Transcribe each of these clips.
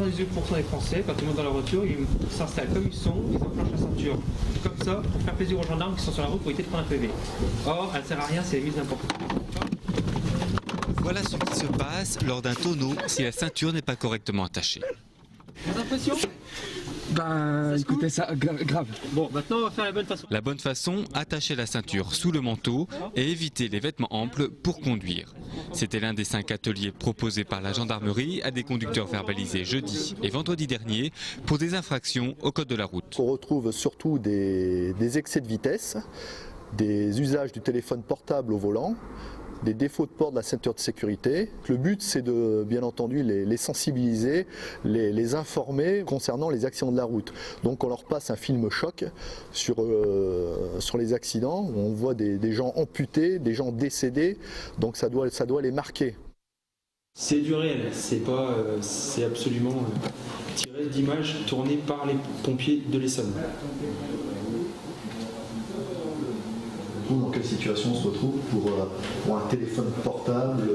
98% des Français, quand ils montent dans leur voiture, ils s'installent comme ils sont, ils enclenchent la ceinture comme ça, pour faire plaisir aux gendarmes qui sont sur la route pour éviter de prendre un PV. Or, elle ne sert à rien, c'est la mise n'importe quoi. Voilà ce qui se passe lors d'un tonneau si la ceinture n'est pas correctement attachée. Vos impressions? Écoutez ça, grave. Bon, maintenant on va faire la bonne façon. La bonne façon, attacher la ceinture sous le manteau et éviter les vêtements amples pour conduire. C'était l'un des 5 ateliers proposés par la gendarmerie à des conducteurs verbalisés jeudi et vendredi dernier pour des infractions au code de la route. On retrouve surtout des excès de vitesse, des usages du téléphone portable au volant, des défauts de port de la ceinture de sécurité. Le but, c'est de, bien entendu, les sensibiliser, les informer concernant les accidents de la route. Donc on leur passe un film choc sur les accidents, où on voit des gens amputés, des gens décédés, donc ça doit les marquer. C'est du réel, c'est absolument tiré d'images tournées par les pompiers de l'Essonne. Dans quelle situation on se retrouve pour un téléphone portable,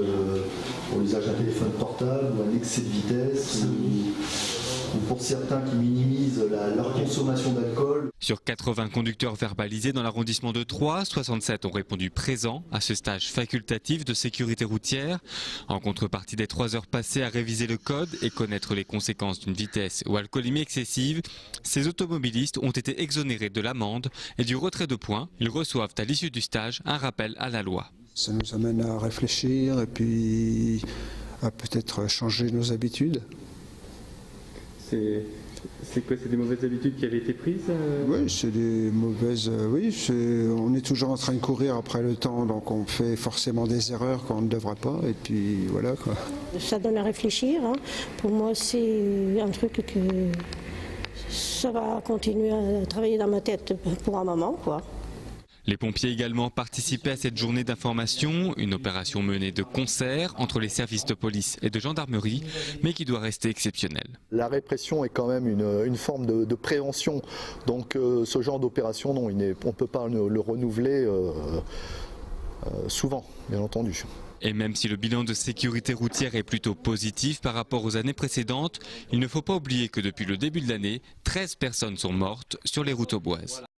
pour l'usage d'un téléphone portable ou un excès de vitesse ou pour certains qui minimisent leur consommation d'alcool. Sur 80 conducteurs verbalisés dans l'arrondissement de Troyes, 67 ont répondu présents à ce stage facultatif de sécurité routière. En contrepartie des 3 heures passées à réviser le code et connaître les conséquences d'une vitesse ou alcoolémie excessive, ces automobilistes ont été exonérés de l'amende et du retrait de points. Ils reçoivent à l'issue du stage un rappel à la loi. Ça nous amène à réfléchir et puis à peut-être changer nos habitudes. C'est quoi? C'est des mauvaises habitudes qui avaient été prises? Oui, c'est des mauvaises. On est toujours en train de courir après le temps, donc on fait forcément des erreurs qu'on ne devrait pas, et puis voilà quoi. Ça donne à réfléchir. Hein. Pour moi, c'est un truc que ça va continuer à travailler dans ma tête pour un moment, quoi. Les pompiers également participaient à cette journée d'information, une opération menée de concert entre les services de police et de gendarmerie, mais qui doit rester exceptionnelle. La répression est quand même une forme de prévention, donc ce genre d'opération, non, on ne peut pas le renouveler souvent, bien entendu. Et même si le bilan de sécurité routière est plutôt positif par rapport aux années précédentes, il ne faut pas oublier que depuis le début de l'année, 13 personnes sont mortes sur les routes auboises.